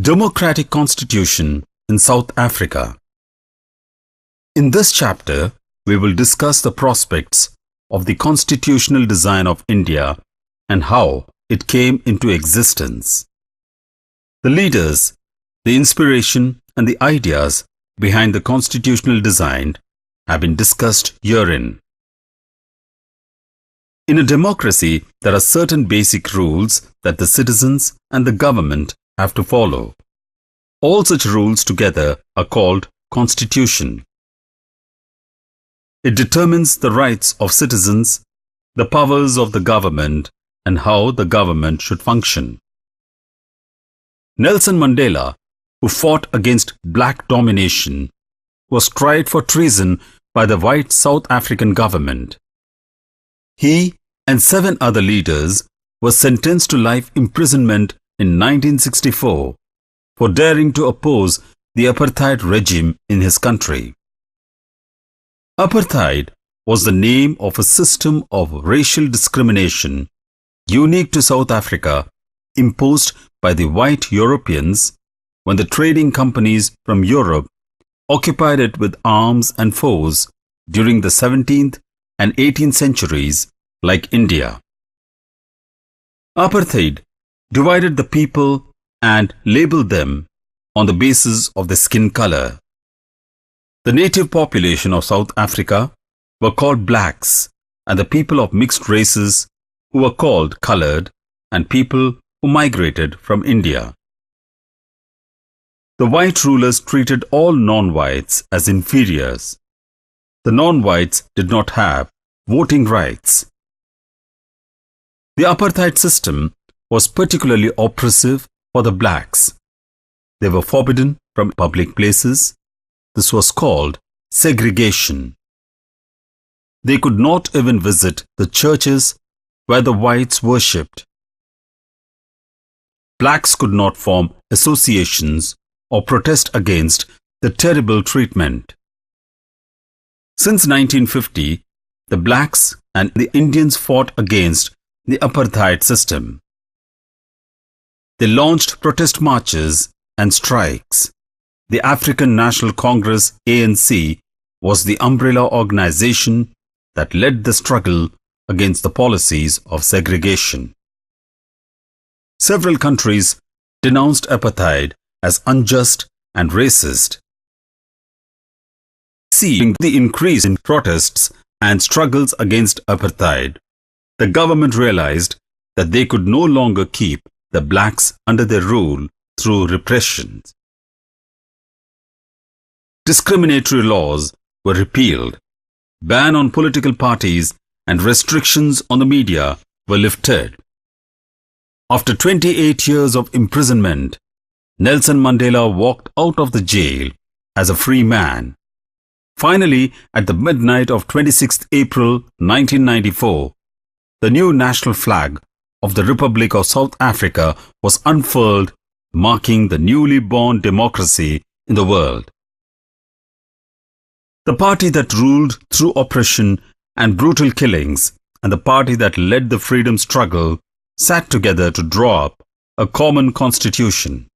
Democratic Constitution in South Africa. In this chapter, we will discuss the prospects of the constitutional design of India and how it came into existence. The leaders, the inspiration and the ideas behind the constitutional design have been discussed herein. In a democracy, there are certain basic rules that the citizens and the government have to follow. All such rules together are called constitution. It determines the rights of citizens, the powers of the government, and how the government should function. Nelson Mandela, who fought against black domination, was tried for treason by the white South African government. He and 7 other leaders were sentenced to life imprisonment in 1964 for daring to oppose the apartheid regime in his country. Apartheid was the name of a system of racial discrimination unique to South Africa, imposed by the white Europeans when the trading companies from Europe occupied it with arms and force during the 17th and 18th centuries, like India. Apartheid divided the people and labeled them on the basis of their skin color. The native population of South Africa were called blacks, and the people of mixed races who were called colored, and people who migrated from India. The white rulers treated all non-whites as inferiors. The non-whites did not have voting rights. The apartheid system was particularly oppressive for the blacks. They were forbidden from public places. This was called segregation. They could not even visit the churches where the whites worshipped. Blacks could not form associations or protest against the terrible treatment. Since 1950, the blacks and the Indians fought against the apartheid system. They launched protest marches and strikes. The African National Congress (ANC) was the umbrella organization that led the struggle against the policies of segregation. Several countries denounced apartheid as unjust and racist. Seeing the increase in protests and struggles against apartheid, the government realized that they could no longer keep the blacks under their rule through repression. Discriminatory laws were repealed, ban on political parties and restrictions on the media were lifted. After 28 years of imprisonment, Nelson Mandela walked out of the jail as a free man. Finally, at the midnight of 26 April 1994, the new national flag of the Republic of South Africa was unfurled, marking the newly born democracy in the world. The party that ruled through oppression and brutal killings and the party that led the freedom struggle sat together to draw up a common constitution.